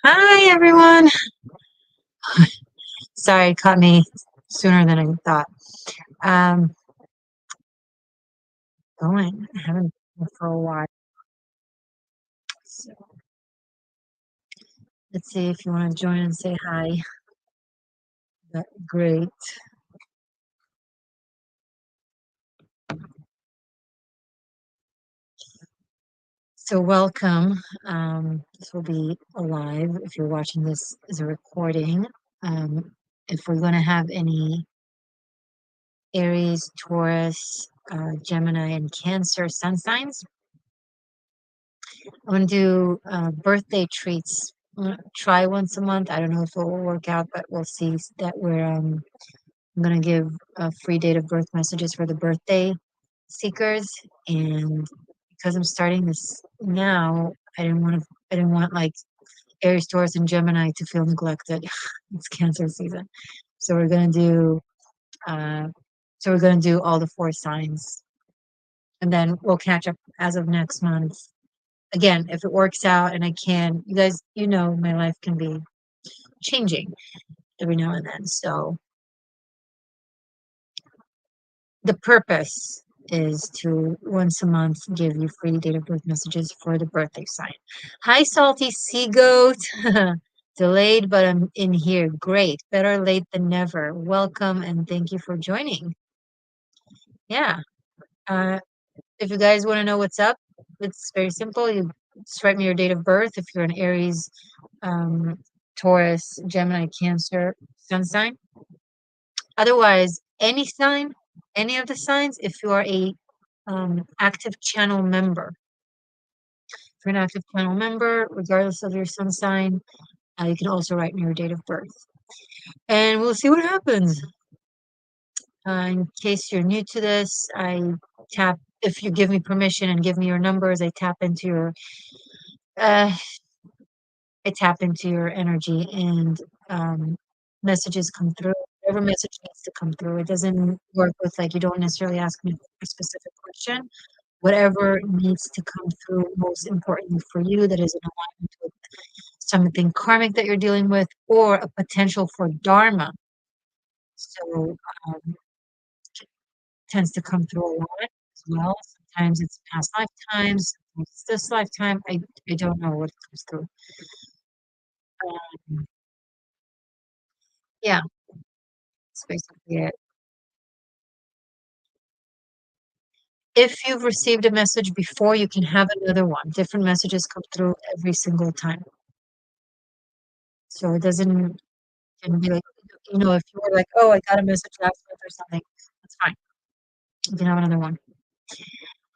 Hi, everyone. Sorry, it caught me sooner than I thought. Um, Going. I haven't been for a while. So let's see if you want to join and say hi. That'd be great. So welcome. This will be live if you're watching this as a recording. If we're going to have any Aries, Taurus, Gemini, and Cancer sun signs, I'm going to do birthday treats. I'm gonna try once a month. I don't know if it will work out, but we'll see that I'm going to give free date of birth messages for the birthday seekers. And because I'm starting this now, I didn't want like Aries, Taurus, and Gemini to feel neglected. It's Cancer season. So we're going to do, uh, all the 4 signs, and then we'll catch up as of next month. Again, if it works out and I can, you guys, my life can be changing every now and then. So the purpose is to once a month give you free date of birth messages for the birthday sign. Hi, Salty Sea Goat. Delayed, but I'm in here. Great. Better late than never. Welcome and thank you for joining. Yeah. Uh, if you guys want to know what's up, it's very simple. You just write me your date of birth if you're an Aries, um, Taurus, Gemini, Cancer, sun sign. Otherwise, any sign, any of the signs, if you are a active channel member. If you're an active channel member, regardless of your sun sign, you can also write me your date of birth. And we'll see what happens. In case you're new to this, if you give me permission and give me your numbers, uh, I tap into your energy and messages come through. Whatever message needs to come through. It doesn't work with like you don't necessarily ask me a specific question. Whatever needs to come through, most importantly for you, that is in alignment with something karmic that you're dealing with or a potential for dharma. So tends to come through a lot as well. Sometimes it's past lifetimes, sometimes it's this lifetime. I don't know what comes through. Um, yeah, that's basically it. If you've received a message before, you can have another one. Different messages come through every single time. So it doesn't can be like, if you were like, oh, I got a message last month or something, that's fine. You can have another one.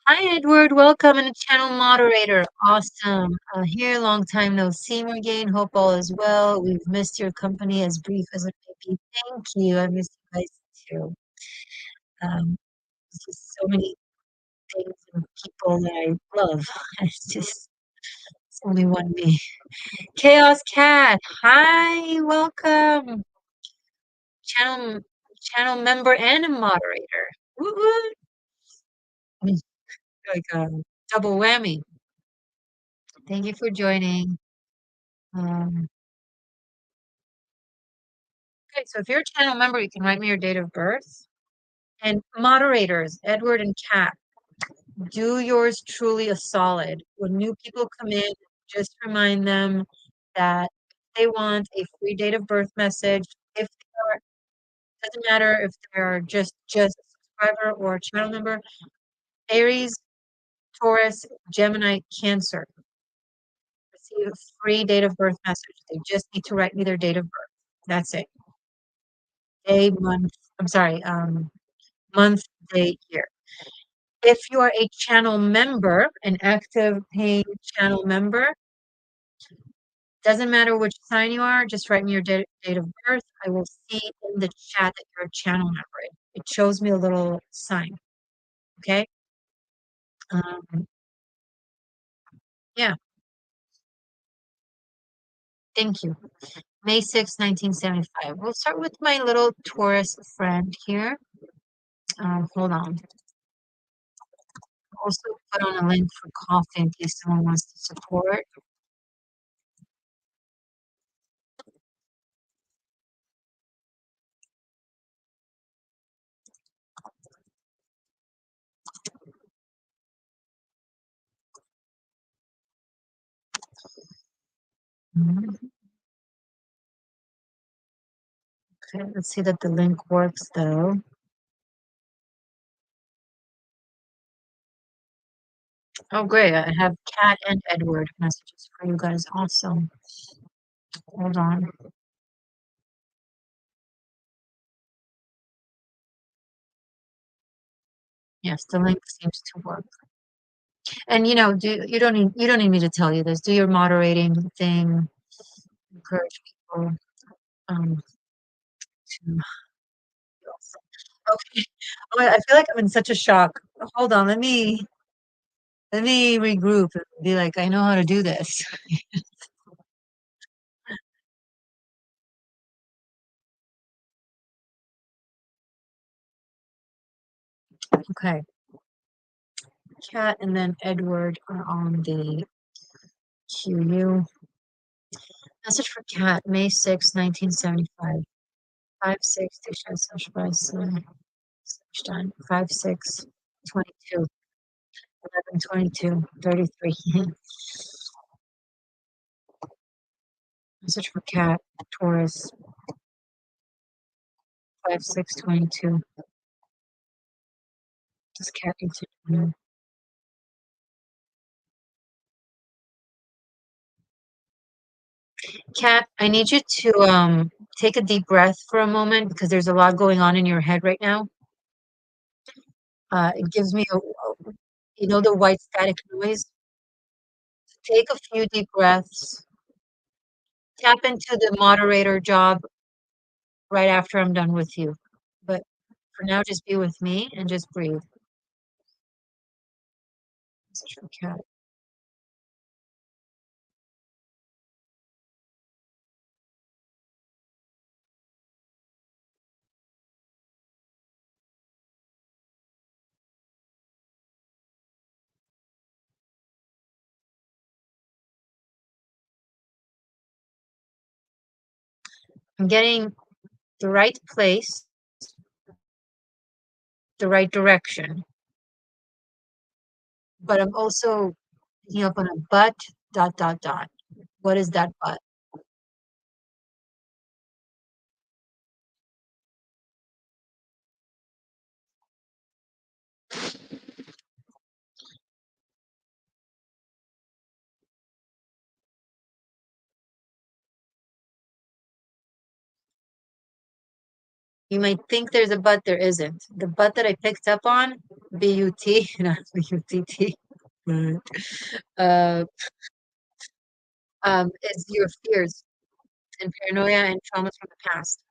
Hi, Edward. Welcome and a channel moderator. Awesome. Here, long time no see, Morgan. Hope all is well. We've missed your company as brief as it may be. Thank you. I missed you guys too. There's just so many things and people that I love. It's only one me. Chaos Cat. Hi, welcome. Channel channel member and a moderator. Woo woo. Like a double whammy. Thank you for joining. Um, okay, so if you're a channel member, you can write me your date of birth. And moderators, Edward and Kat, do yours truly a solid. When new people come in, just remind them that they want a free date of birth message. If they are, doesn't matter if they're just a subscriber or a channel member. Aries, Taurus, Gemini, Cancer receive a free date of birth message. They just need to write me their date of birth. That's it. Day, month. I'm sorry. Month, day, year. If you are a channel member, an active paying channel member, Doesn't matter which sign you are, just write me your date of birth. I will see in the chat that you're a channel member. It shows me a little sign, okay? Um, yeah, thank you. May 6th, 1975. We'll start with my little Taurus friend here. Hold on. Also put on a link for coffee in case someone wants to support. Mhm. Okay, let's see that the link works though. Oh, great. I have Kat and Edward messages for you guys. Awesome. Hold on. Yes, the link seems to work. And you don't need me to tell you this. Do your moderating thing. Encourage people to okay. Oh, I feel like I'm in such a shock. Hold on, let me regroup and be like, I know how to do this. Okay. Kat and then Edward are on the QU. Message for Kat, May 6th, 1975. 5/6, Stein, 5/6, 22, 11/22, 33. Message for Kat, Taurus, 5/6, 22. Does Kat need to know? Kat, I need you to take a deep breath for a moment because there's a lot going on in your head right now. It gives me the white static noise. Take a few deep breaths. Tap into the moderator job right after I'm done with you. But for now, just be with me and just breathe. Message from Kat. I'm getting the right place, the right direction, but I'm also picking up on a but, dot, dot, dot. What is that but? You might think there's a but, there isn't. The but that I picked up on, B-U-T, not B-U-T-T, but, uh, is your fears and paranoia and traumas from the past.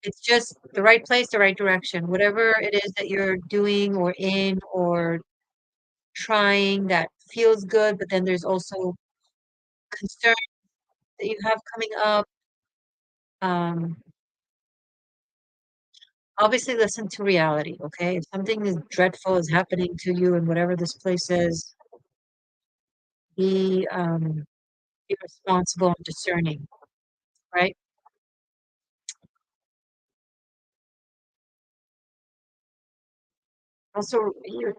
It's just the right place, the right direction. Whatever it is that you're doing or in or trying that feels good, but then there's also concern that you have coming up. Um, Obviously listen to reality, okay? If something is dreadful is happening to you in whatever this place is, be be responsible and discerning, right? Also, you're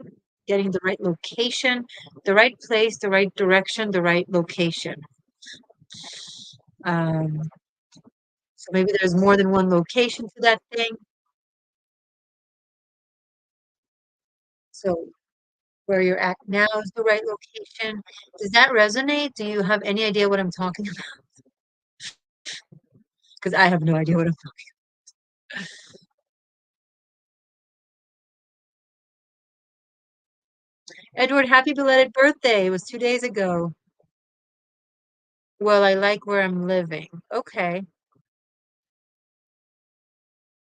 getting the right location, the right place, the right direction, the right location. Um, so maybe there's more than one location to that thing. So where you're at now is the right location. Does that resonate? Do you have any idea what I'm talking about? Because I have no idea what I'm talking. Edward, happy belated birthday. It was 2 days ago. Well, I like where I'm living. Okay,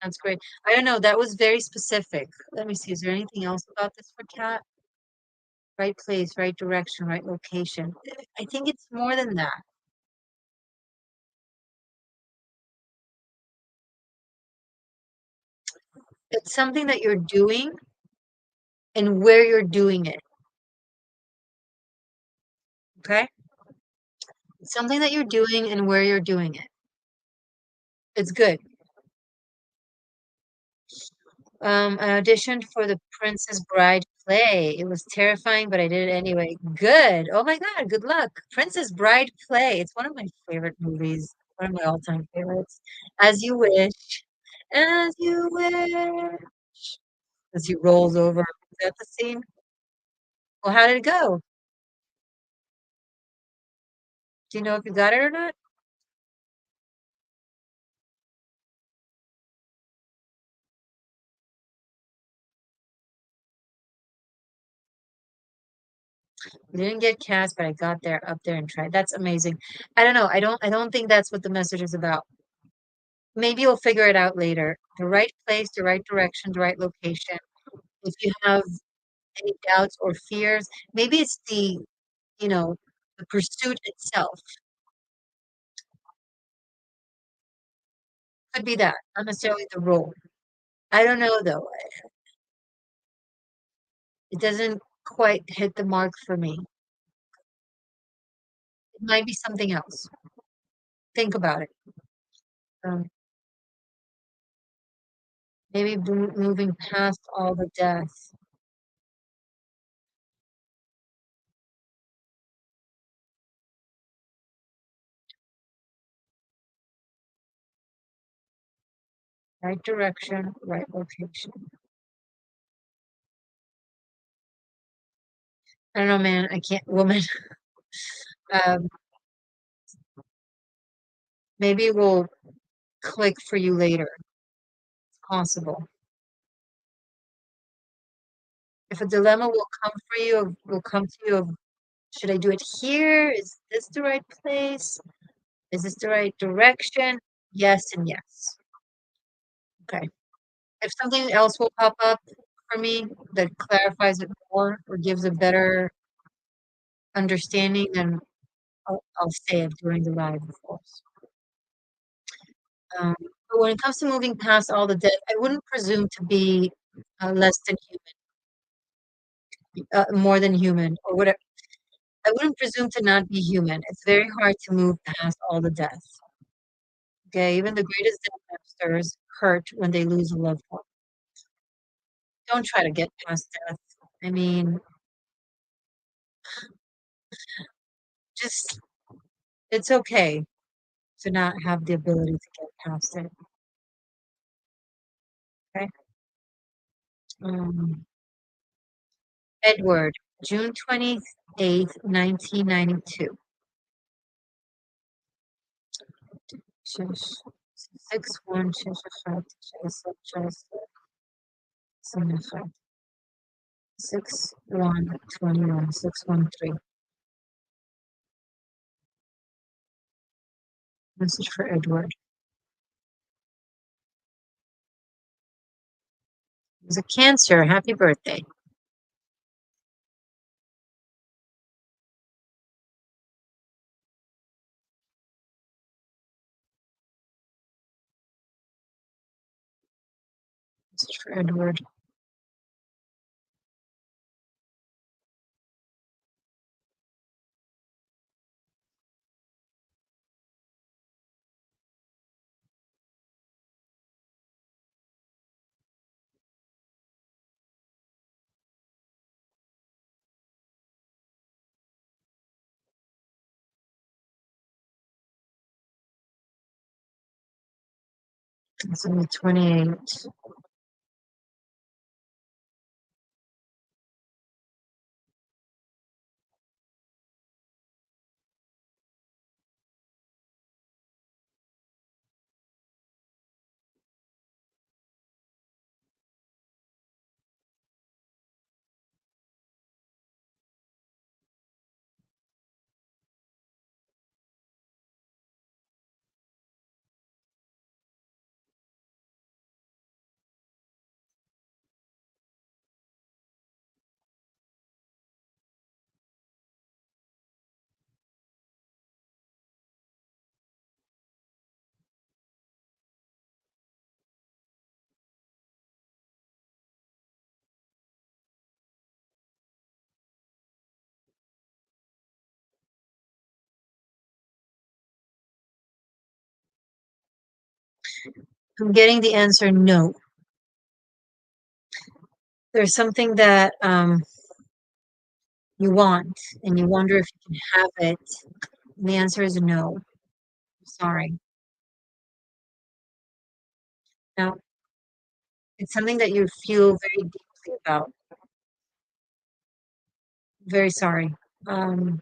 that's great. I don't know, that was very specific. Let me see, is there anything else about this for cat? Right place, right direction, right location. I think it's more than that. It's something that you're doing and where you're doing it. Okay? It's something that you're doing and where you're doing it. It's good. I auditioned for the Princess Bride play. It was terrifying, but I did it anyway. Good. Oh my God, good luck. Princess Bride play. It's one of my favorite movies. One of my all-time favorites. As you wish. As you wish. As he rolls over. Is that the scene? Well, how did it go? Do you know if you got it or not? I didn't get cast, but I got there up there and tried. That's amazing. I don't know. I don't think that's what the message is about. Maybe you'll figure it out later. The right place, the right direction, the right location. If you have any doubts or fears, maybe it's you know, the pursuit itself. Could be that, not necessarily the role. I don't know though. It doesn't quite hit the mark for me. It might be something else. Think about it. Um, maybe moving past all the death. Right direction, right location. I don't know, man. I can't, woman. Um, maybe it will click for you later. It's possible. If a dilemma will come for you, will come to you of should I do it here? Is this the right place? Is this the right direction? Yes and yes. Okay. If something else will pop up for me that clarifies it more or gives a better understanding, then I'll say it during the live, of course. But when it comes to moving past all the death, I wouldn't presume to be less than human, more than human, or whatever. I wouldn't presume to not be human. It's very hard to move past all the death. Okay, even the greatest death masters hurt when they lose a loved one. Don't try to get past death. I mean, just it's okay to not have the ability to get past it. Okay. Um, Edward, June 28th, 1992. Six one 61 613. Message for Edward. He's a Cancer. Happy birthday. Message for Edward. It's on the 28th. I'm getting the answer no. There's something that you want and you wonder if you can have it. And the answer is no. Sorry. No, it's something that you feel very deeply about. Very sorry. Um,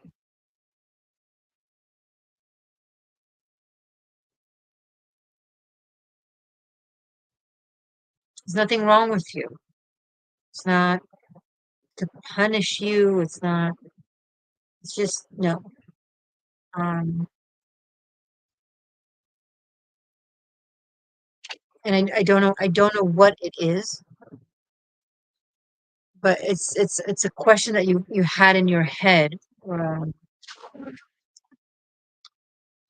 there's nothing wrong with you. It's not to punish you. It's not, it's just no. Um, and I don't know what it is, but it's a question that you had in your head, or a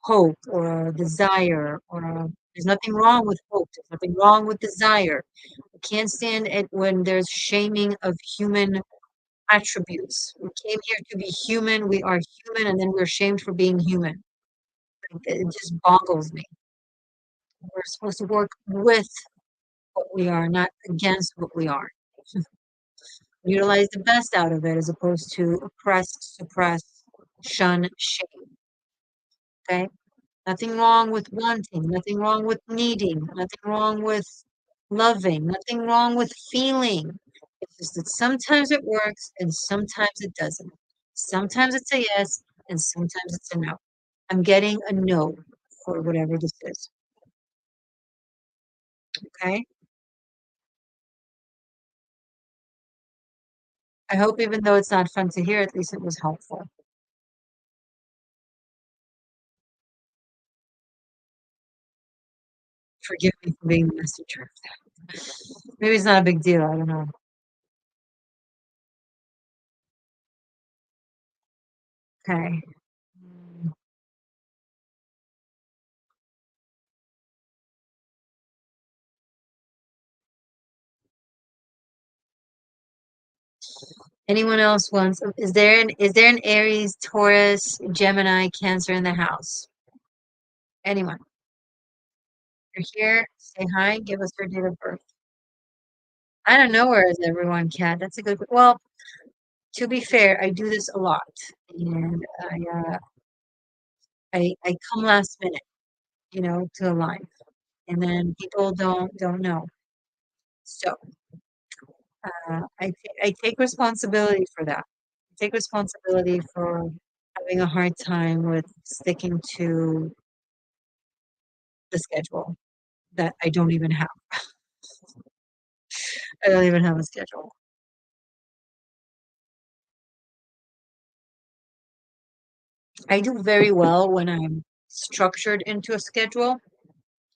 hope, or a desire, or there's nothing wrong with hope. There's nothing wrong with desire. I can't stand it when there's shaming of human attributes. We came here to be human. We are human, and then we're shamed for being human. It just boggles me. We're supposed to work with what we are, not against what we are. Utilize the best out of it as opposed to oppress, suppress, shun, shame. Okay? Nothing wrong with wanting, nothing wrong with needing, nothing wrong with loving, nothing wrong with feeling. It's just that sometimes it works and sometimes it doesn't. Sometimes it's a yes and sometimes it's a no. I'm getting a no for whatever this is. Okay? I hope even though it's not fun to hear, at least it was helpful. Forgive me for being the messenger. Maybe it's not a big deal. I don't know. Okay. Anyone else wants? Is there an Aries, Taurus, Gemini, Cancer in the house? Anyone? You're here. Say hi. Give us your date of birth. I don't know where is everyone, Kat. That's a good. Well, to be fair, I do this a lot, and I come last minute, to the line, and then people don't know. So I take responsibility for that. I take responsibility for having a hard time with sticking to the schedule that I don't even have. I don't even have a schedule. I do very well when I'm structured into a schedule,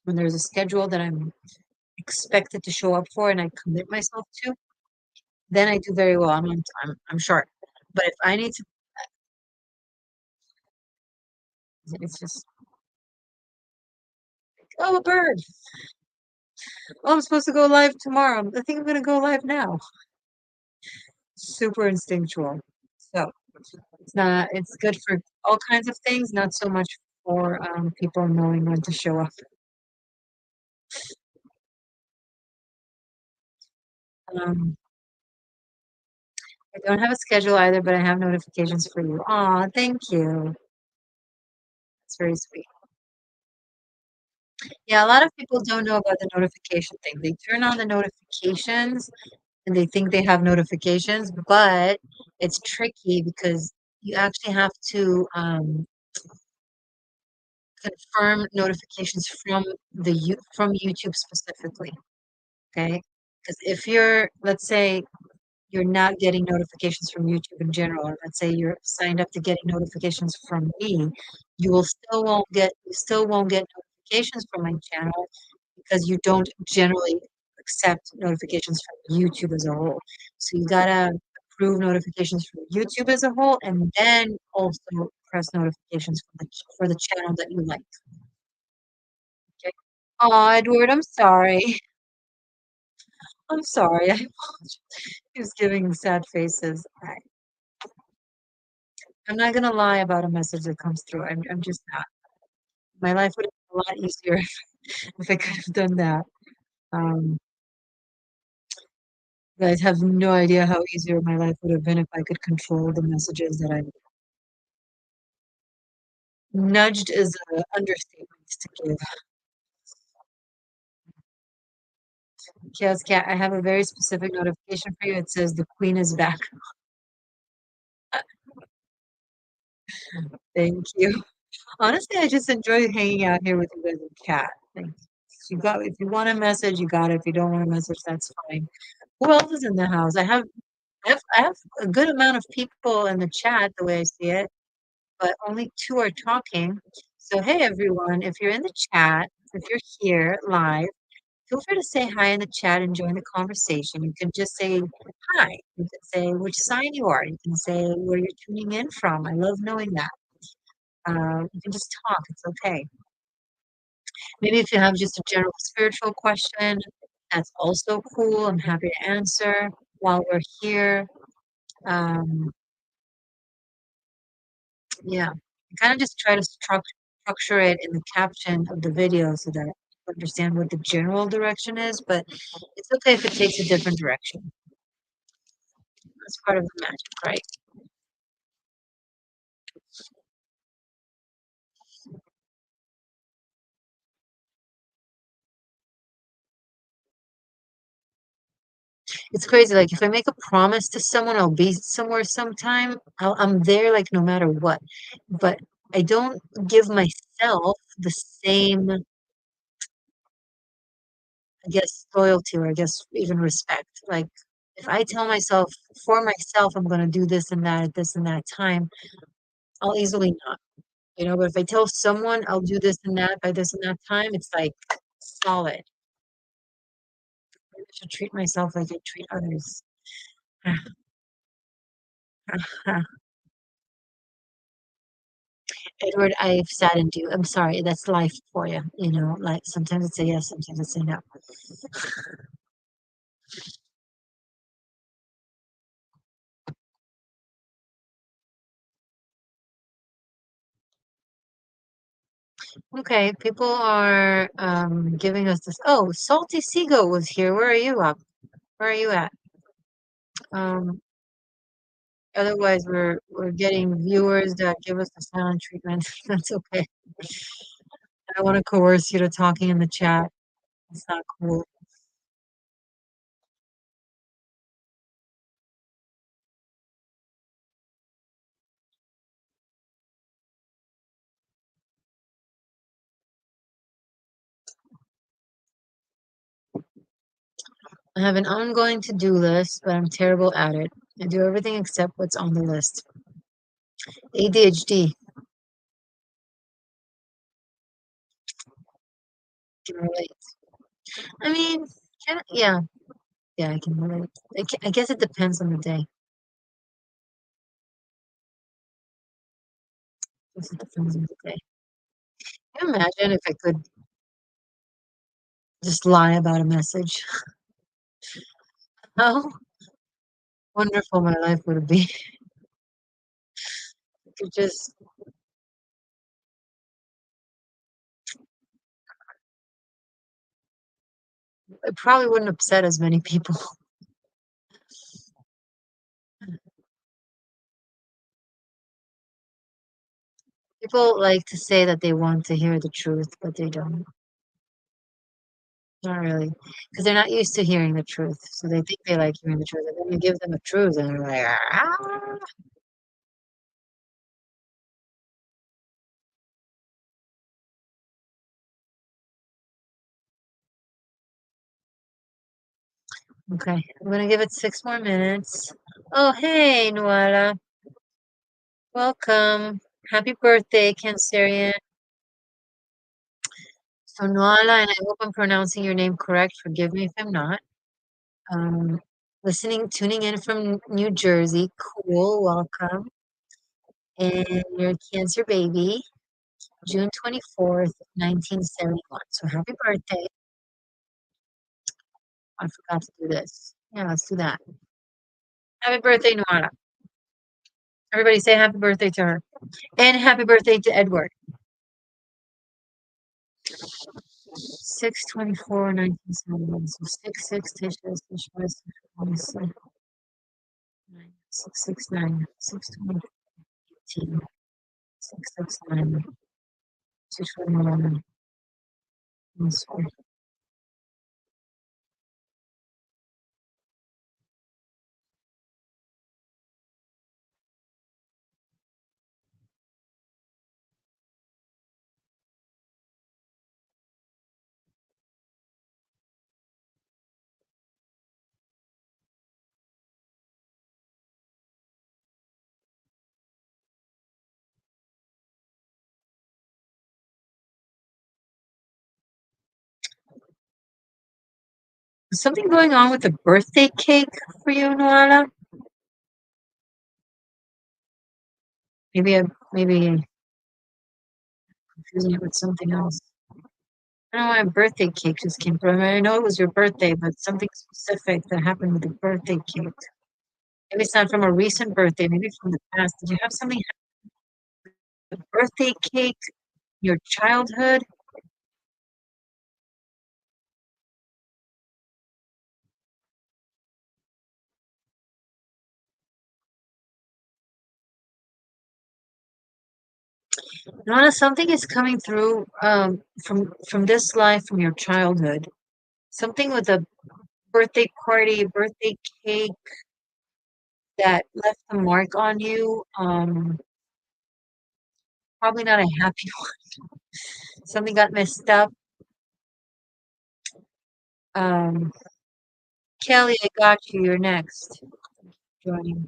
when there's a schedule that I'm expected to show up for and I commit myself to, then I do very well. I'm on time. I'm sharp. But if I need to, it's just, oh, a bird. Oh, I'm supposed to go live tomorrow. I think I'm going to go live now. Super instinctual. So it's good for all kinds of things, not so much for people knowing when to show up. Um, I don't have a schedule either, but I have notifications for you. Aw, thank you. It's very sweet. Yeah, a lot of people don't know about the notification thing. They turn on the notifications and they think they have notifications, but it's tricky because you actually have to confirm notifications from YouTube specifically. Okay, because if let's say you're not getting notifications from YouTube in general, or let's say you're signed up to getting notifications from me, you still won't get notifications from my channel because you don't generally accept notifications from YouTube as a whole. So you gotta approve notifications from YouTube as a whole, and then also press notifications for the channel that you like. Okay. Oh, Edward, I'm sorry. I'm sorry. I apologize. He was giving sad faces. I'm not gonna lie about a message that comes through. I'm just not. My life would have been a lot easier. if I could have done that. Um, you guys have no idea how easier my life would have been if I could control the messages that I nudged is an understatement to give. Chaos Cat, I have a very specific notification for you. It says the queen is back. Thank you. Honestly, I just enjoy hanging out here with you guys and chat. Like, if you want a message, you got it. If you don't want a message, that's fine. Who else is in the house? I have a good amount of people in the chat the way I see it, but only two are talking. So hey everyone, if you're in the chat, if you're here live, feel free to say hi in the chat and join the conversation. You can just say hi. You can say which sign you are. You can say where you're tuning in from. I love knowing that. You can just talk. It's okay. Maybe if you have just a general spiritual question, that's also cool. I'm happy to answer while we're here. Um, yeah, I kind of just try to structure it in the caption of the video so that you understand what the general direction is, but it's okay if it takes a different direction. That's part of the magic, right? It's crazy. Like if I make a promise to someone, I'll be somewhere sometime. I'm there like no matter what. But I don't give myself the same, I guess, loyalty or I guess even respect. Like if I tell myself for myself I'm gonna do this and that at this and that time, I'll easily not. But if I tell someone I'll do this and that by this and that time, it's like solid. I should treat myself like I treat others. Edward, I've sat and do. I'm sorry, that's life for you. Like sometimes it's a yes, sometimes it's a no. Okay, people are giving us this. Oh, Salty Seagull was here. Where are you up? Where are you at? Um, Otherwise we're getting viewers that give us the silent treatment. That's okay. I don't want to coerce you to talking in the chat. It's not cool. I have an ongoing to-do list, but I'm terrible at it. I do everything except what's on the list. ADHD. Can relate. I mean, yeah, yeah, I can relate. I guess it depends on the day. I guess it depends on the day. Can you imagine if I could just lie about a message? How wonderful my life would be. I could just, it probably wouldn't upset as many people. People like to say that they want to hear the truth, but they don't. Not really, because they're not used to hearing the truth, so they think they like hearing the truth, and then you give them the truth, and they're like, ah. Okay, I'm gonna give it 6 more minutes. Oh, hey, Nuala. Welcome. Happy birthday, Cancerian. So, Nuala, and I hope I'm pronouncing your name correct. Forgive me if I'm not. Um, tuning in from New Jersey. Cool. Welcome. And you're a Cancer baby, June 24th, 1971. So, happy birthday. I forgot to do this. Yeah, let's do that. Happy birthday, Nuala. Everybody say happy birthday to her. And happy birthday to Edward. 6/24, 1971. So 6/6, Tisha, 6/5, 6/9, 6/20, 18, 6/9, 6/11. Is something going on with the birthday cake for you, Noala? Maybe confusing it with something else. I don't know why a birthday cake just came from. I know it was your birthday, but something specific that happened with the birthday cake. Maybe it's not from a recent birthday, maybe from the past. Did you have something with birthday cake, your childhood? Nona, something is coming through from this life, from your childhood. Something with a birthday party, birthday cake that left a mark on you. Probably not a happy one. Something got messed up. Um, Kelly, I got you. You're next. Joining.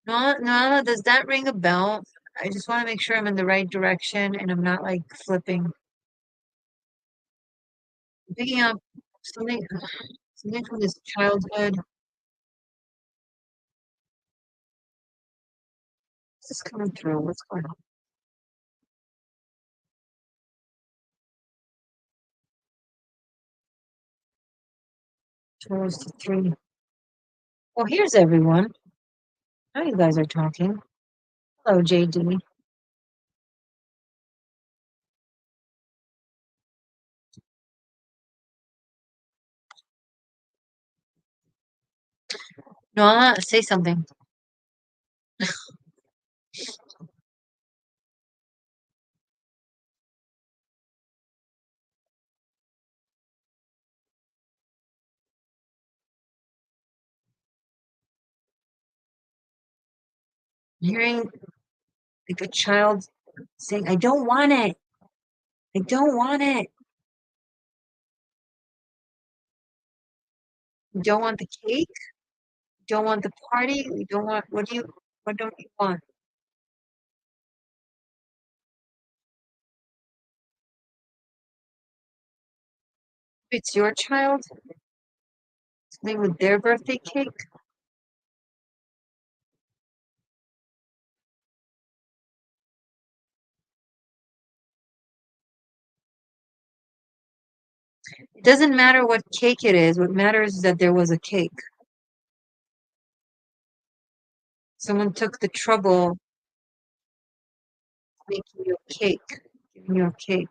No, no, does that ring a bell? I just want to make sure I'm in the right direction and I'm not like flipping. I'm picking up something, something from this childhood. This is coming through. What's going on? Taurus to 3. Well, here's everyone. How you guys are talking. Hello, JD. No, say something. I'm hearing like a child saying, I don't want it. I don't want it. You don't want the cake? You don't want the party? You don't want, what don't you want? If it's your child, something with their birthday cake? It doesn't matter what cake it is. What matters is that there was a cake. Someone took the trouble making you a cake, giving you a cake.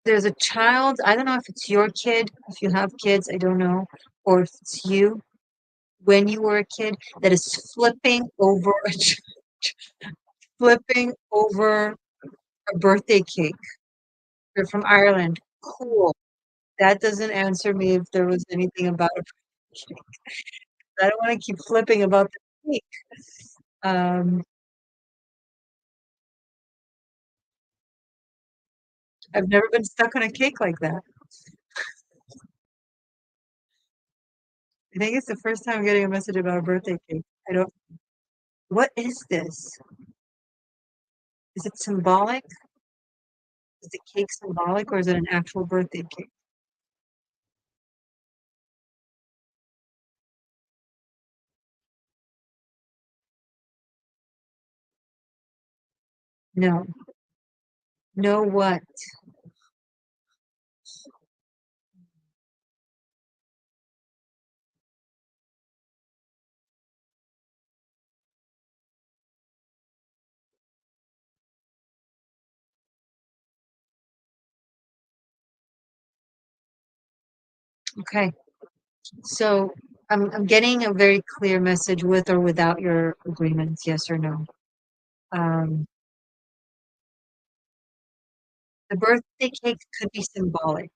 There's a child, I don't know if it's your kid, if you have kids, I don't know, or if it's you when you were a kid that is flipping over flipping over a birthday cake. You're from Ireland. Cool. That doesn't answer me if there was anything about a birthday cake. I don't want to keep flipping about the cake. Um, I've never been stuck on a cake like that. I think it's the first time I'm getting a message about a birthday cake. I don't. What is this? Is it symbolic? Is the cake symbolic or is it an actual birthday cake? No. No what? Okay. So I'm getting a very clear message with or without your agreements, yes or no. Um, the birthday cake could be symbolic.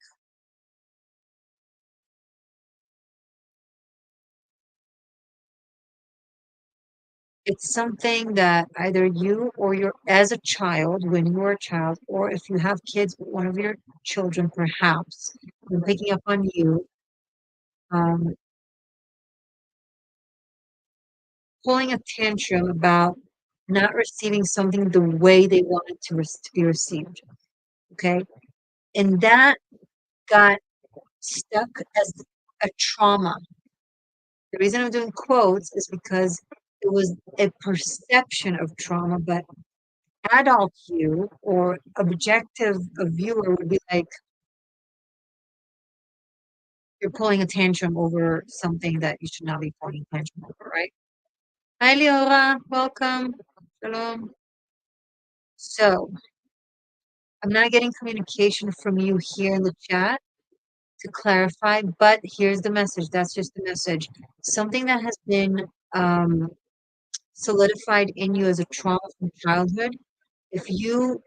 It's something that either you or your, as a child, when you were a child, or if you have kids, one of your children perhaps, been picking up on you, um, pulling a tantrum about not receiving something the way they wanted to be received. Okay. And that got stuck as a trauma. The reason I'm doing quotes is because it was a perception of trauma, but adult you or objective a viewer would be like, you're pulling a tantrum over something that you should not be pulling a tantrum over, right? Hi, Leora. Welcome. Shalom. So I'm not getting communication from you here in the chat to clarify, but here's the message. That's just the message. Something that has been um, solidified in you as a trauma from childhood, if you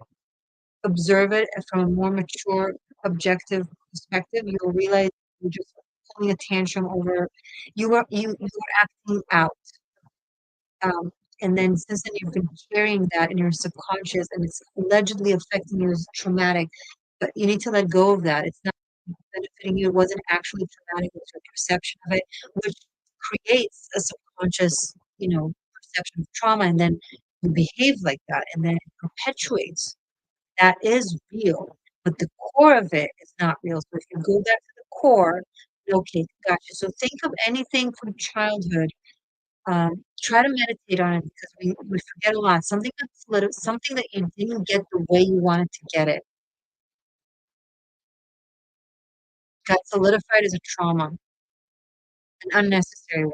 observe it from a more mature, objective perspective, you'll realize you're just pulling a tantrum over you were acting out. Um, and then since then you've been carrying that in your subconscious and it's allegedly affecting you as traumatic, but you need to let go of that. It's not benefiting you. It wasn't actually traumatic, it was your perception of it, which creates a subconscious, perception of trauma, and then you behave like that, and then it perpetuates. That is real, but the core of it is not real. So if you go back to the core, okay, gotcha. So think of anything from childhood. Try to meditate on it because we forget a lot. Something that you didn't get the way you wanted to get it got solidified as a trauma, an unnecessary one.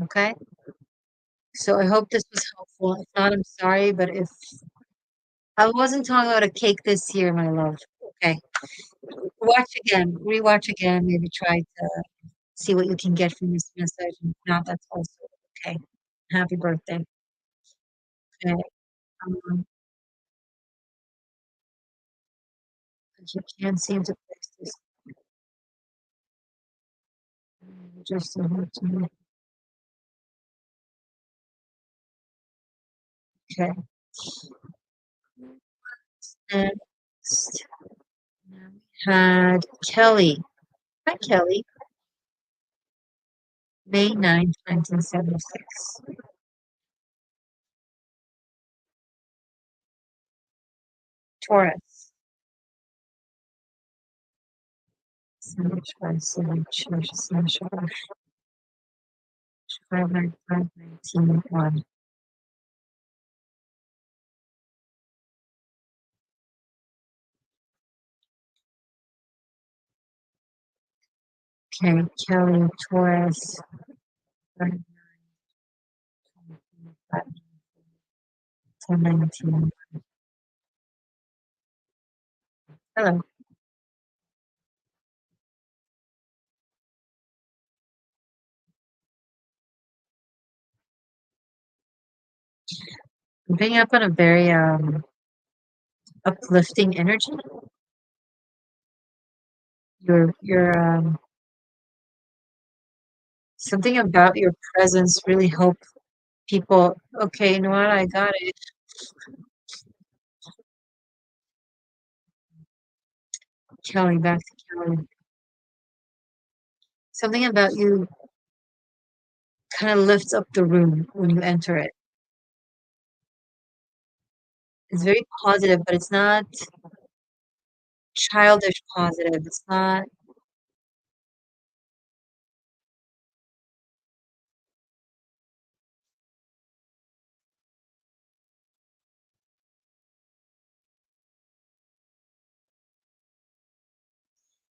Okay. So I hope this was helpful. If not, I'm sorry, but if I wasn't talking about a cake this year, my love. Okay. Watch again, rewatch again, maybe try to see what you can get from this message. And if not, that's also okay. Happy birthday. Okay. Um, you can't seem to place this just so hard to me. Okay. Next, now we had Kelly. Hi, Kelly. May 9th, 1976. Taurus. 595, 1. Okay, Kelly, Taurus, 1019. Hello. I'm picking up on a very uplifting energy. Your something about your presence really help people. Okay, you know what? I got it. Kelly, back to Kelly. Something about you kind of lifts up the room when you enter it. It's very positive, but it's not childish positive. It's not,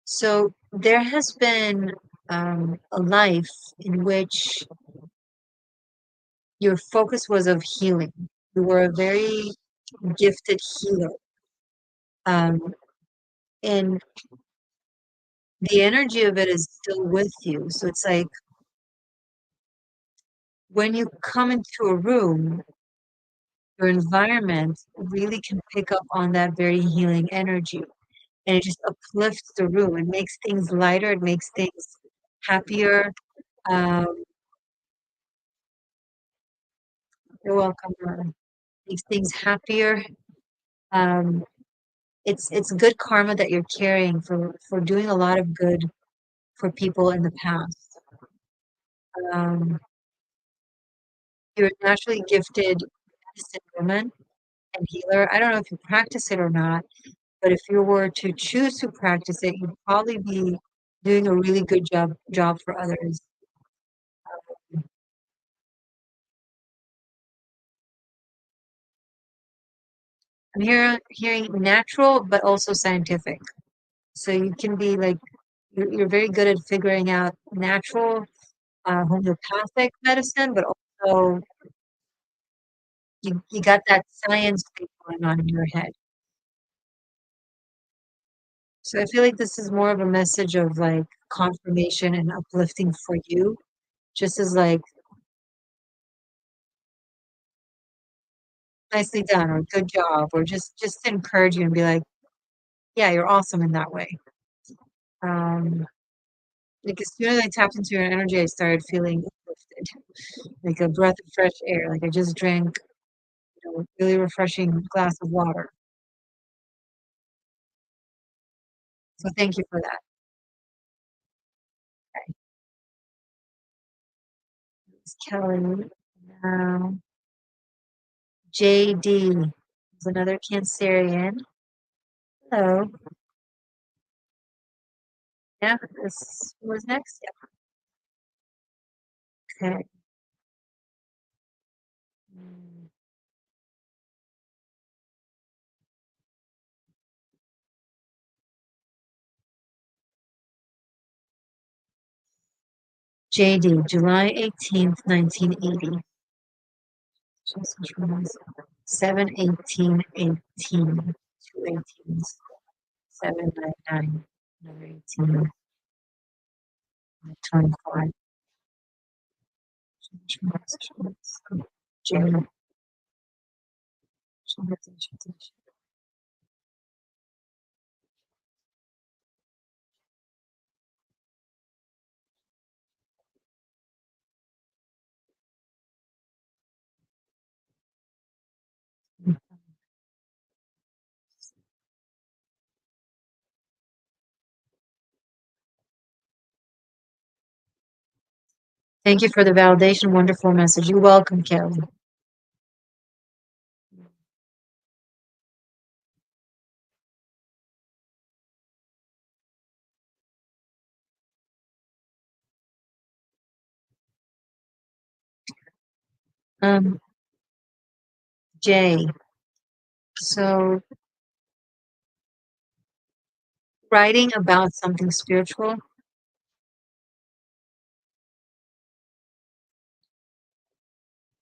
So there has been a life in which your focus was of healing. You were a very gifted healer. Um, and the energy of it is still with you. So it's like when you come into a room, your environment really can pick up on that very healing energy. And it just uplifts the room. It makes things lighter. It makes things happier. Um, you're welcome. Makes things happier. Um, it's good karma that you're carrying for doing a lot of good for people in the past. Um, you're a naturally gifted medicine woman and healer. I don't know if you practice it or not, but if you were to choose to practice it, you'd probably be doing a really good job for others. I'm hearing natural, but also scientific. So you can be like you're very good at figuring out natural homeopathic medicine, but also you got that science thing going on in your head. So I feel like this is more of a message of like confirmation and uplifting for you, just as like nicely done or good job, or just to encourage you and be like, yeah, you're awesome in that way. Um, like as soon as I tapped into your energy, I started feeling uplifted, like a breath of fresh air. Like I just drank, a really refreshing glass of water. So thank you for that. It's Kelly. Now, JD is another Cancerian. Hello. Yeah, this was next. Yeah. Okay. Mm, JD, July 18th, 1980. Just which one is it? 7/18/18. Two 18s. 7/99. Another 18. 25. Which one is it? Gemini. Thank you for the validation. Wonderful message. You're welcome, Kelly. Um, Jay. So writing about something spiritual.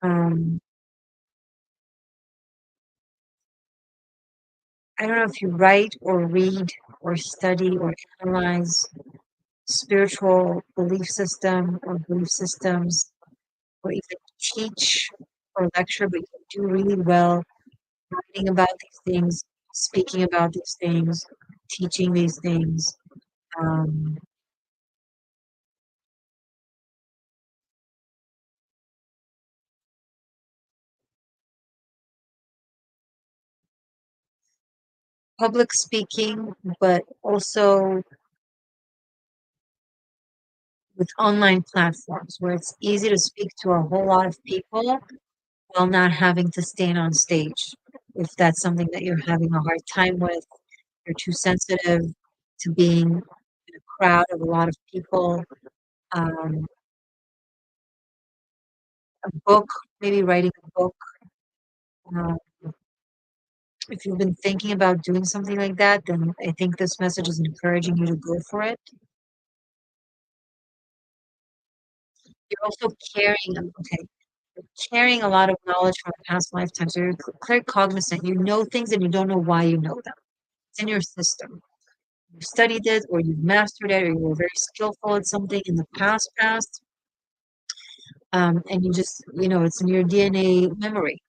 Um, I don't know if you write or read or study or analyze spiritual belief system or belief systems or even teach or lecture, but you do really well writing about these things, speaking about these things, teaching these things. Um, public speaking, but also with online platforms where it's easy to speak to a whole lot of people while not having to stand on stage. If that's something that you're having a hard time with, you're too sensitive to being in a crowd of a lot of people. Um, a book, maybe writing a book, uh, If you've been thinking about doing something like that, then I think this message is encouraging you to go for it. You're also okay, you're carrying a lot of knowledge from past lifetimes. So you're clear cognizant. You know things and you don't know why you know them. It's in your system. You studied it or you've mastered it or you were very skillful at something in the past. And you just, it's in your DNA memory.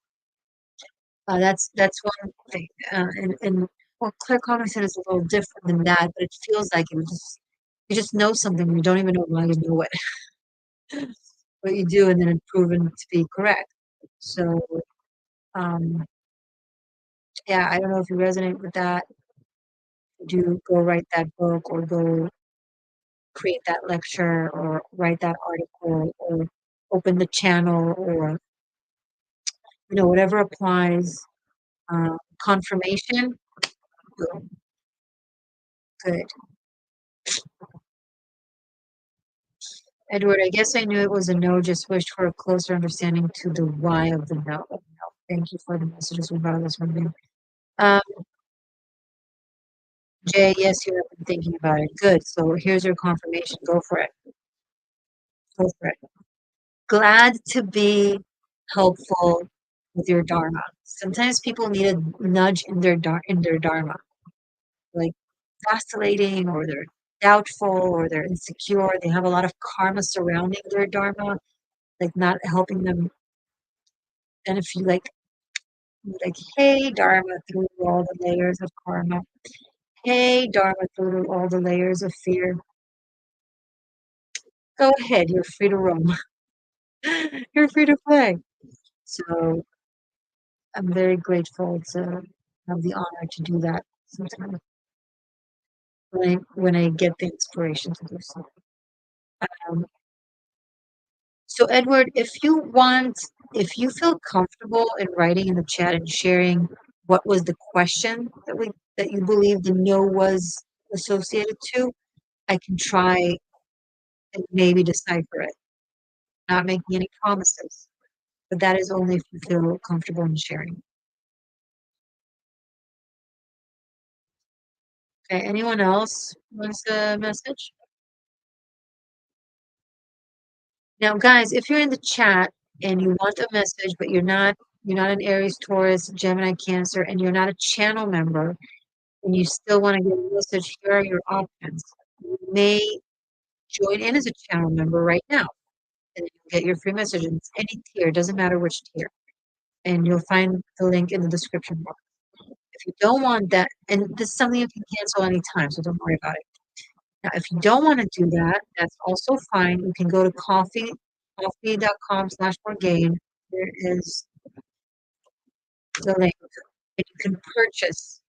That's one thing. And well, claircognizant is a little different than that, but it feels like you just know something and you don't even know why you know it, but you do, and then it's proven to be correct. So, um, yeah, I don't know if you resonate with that. Do go write that book or go create that lecture or write that article or open the channel or whatever applies. Confirmation, good. Good. Edward, I guess I knew it was a no, just wished for a closer understanding to the why of the no. No. Thank you for the messages regardless one thing. Um, Jay, yes, you have been thinking about it. Good. So here's your confirmation. Go for it. Go for it. Glad to be helpful with your dharma. Sometimes people need a nudge in their dharma, like vacillating or they're doubtful or they're insecure. They have a lot of karma surrounding their dharma, like not helping them. And if you like, hey, Dharma, through all the layers of karma. Hey, Dharma, through all the layers of fear. Go ahead, you're free to roam. You're free to play. So I'm very grateful to have the honor to do that sometimes when I get the inspiration to do so. Um, so Edward, if you feel comfortable in writing in the chat and sharing what was the question that you believe the no was associated to, I can try and maybe decipher it. Not making any promises, but that is only if you feel comfortable in sharing. Okay, anyone else wants a message? Now, guys, if you're in the chat and you want a message, but you're not an Aries, Taurus, Gemini, Cancer, and you're not a channel member, and you still want to get a message, here are your options. You may join in as a channel member right now, and you'll get your free message. And it's any tier, doesn't matter which tier. And you'll find the link in the description box. If you don't want that, and this is something you can cancel anytime, so don't worry about it. Now, if you don't want to do that, that's also fine. You can go to coffee.com/Morgane. There is the link, and you can purchase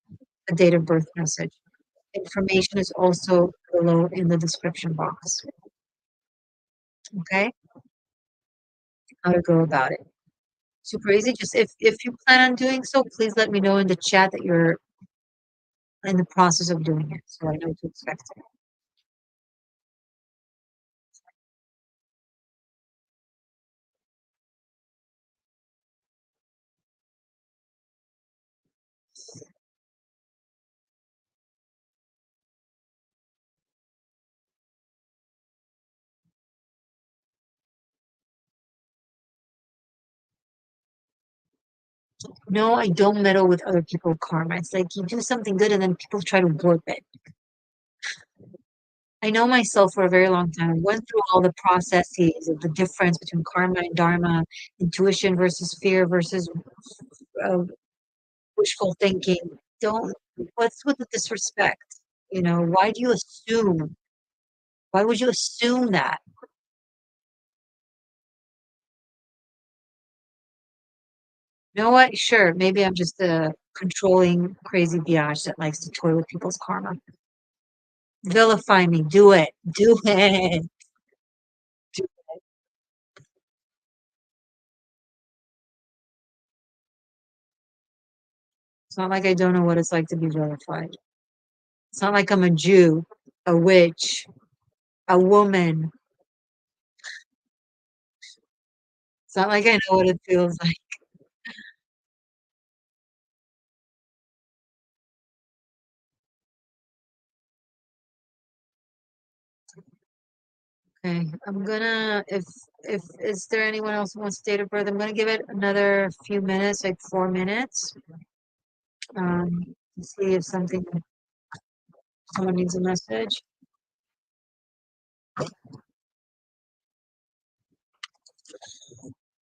a date of birth message. Information is also below in the description box. Okay? How to go about it. Super easy. Just if you plan on doing so, please let me know in the chat that you're in the process of doing it, so I know to expect it. No, I don't meddle with other people's karma. It's like you do something good and then people try to warp it. I know myself for a very long time. I went through all the processes of the difference between karma and dharma, intuition versus fear versus uh, wishful thinking. Don't, what's with the disrespect? Why do you assume? Why would you assume that? You know what? Sure, maybe I'm just a controlling, crazy biatch that likes to toy with people's karma. Vilify me. Do it. Do it. Do it. It's not like I don't know what it's like to be vilified. It's not like I'm a Jew, a witch, a woman. It's not like I know what it feels like. Okay, I'm gonna if is there anyone else who wants date of birth? I'm gonna give it another few minutes, like 4 minutes. To see if someone needs a message.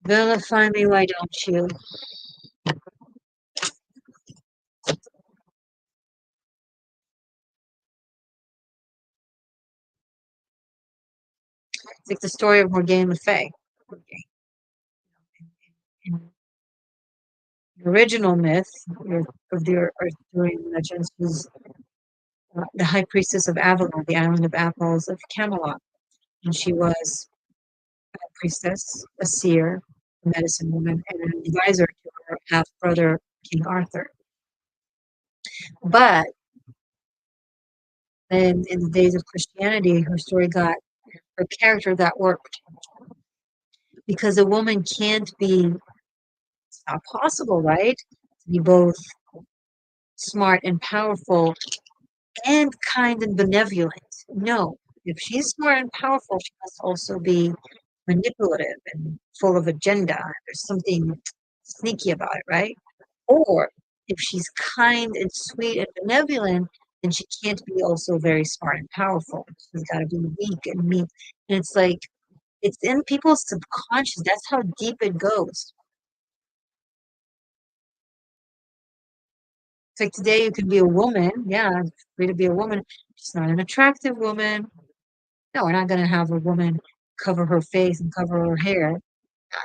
Vilify me, why don't you? It's like the story of Morgane Le Fay. In the original myth of the Arthurian legends was the high priestess of Avalon, the island of apples of Camelot. And she was a priestess, a seer, a medicine woman, and an advisor to her half brother, King Arthur. But then in the days of Christianity, her character got worked because a woman can't be, it's not possible, right? To be both smart and powerful and kind and benevolent. No, if she's smart and powerful, she must also be manipulative and full of agenda. There's something sneaky about it, right? Or if she's kind and sweet and benevolent, then she can't be also very smart and powerful. She's got to be weak and meek. And it's like, it's in people's subconscious. That's how deep it goes. It's like today you can be a woman. Yeah, it's free to be a woman. She's not an attractive woman. No, we're not going to have a woman cover her face and cover her hair.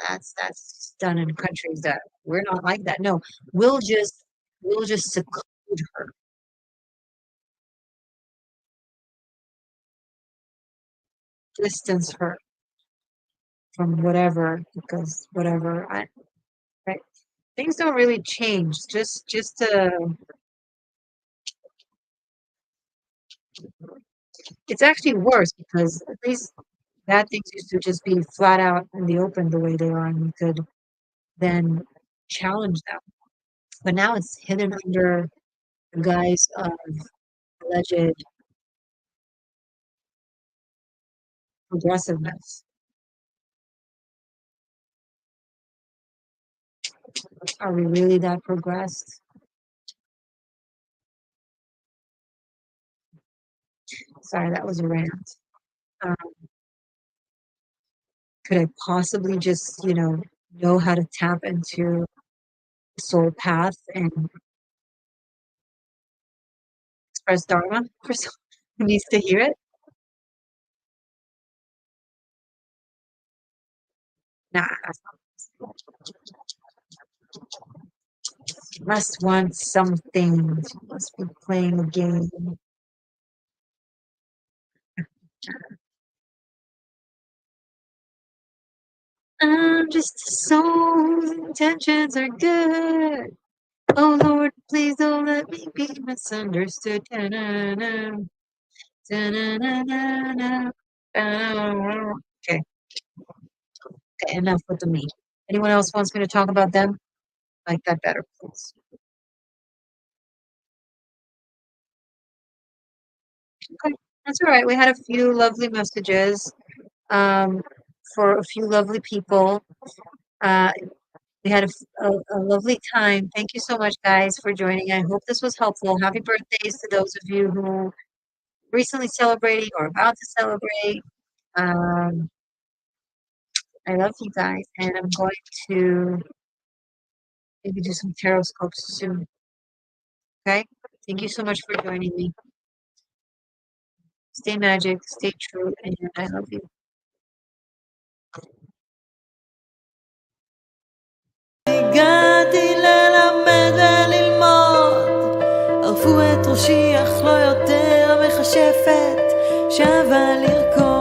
That's done in countries that we're not like that. No, we'll just we'll just seclude her, distance her from whatever, because whatever. Right, things don't really change. It's actually worse because at least bad things used to just be flat out in the open the way they are, and you could then challenge them. But now it's hidden under the guise of alleged progressiveness. Are we really that progressed? Sorry, that was a rant. Um, could I possibly just, know how to tap into the soul path and express dharma for someone who needs to hear it? Nah, that's not must want something. Must be playing a game. I'm just a soul whose intentions are good. Oh Lord, please don't let me be misunderstood. Da-na-na, da-na-na-na-na, da-na-na. Okay, okay, enough with the me. Anyone else wants me to talk about them? Like that better, please. Okay, that's all right. We had a few lovely messages for a few lovely people. Uh, we had a lovely time. Thank you so much, guys, for joining. I hope this was helpful. Happy birthdays to those of you who recently celebrating or about to celebrate. Um, I love you guys, and I'm going to maybe do some tarot scopes soon. Okay? Thank you so much for joining me. Stay magic, stay true, and I love you. הגעתי ללמד וללמוד, ערפו את ראשי אך לא יותר מכשפת, שווה לרקוד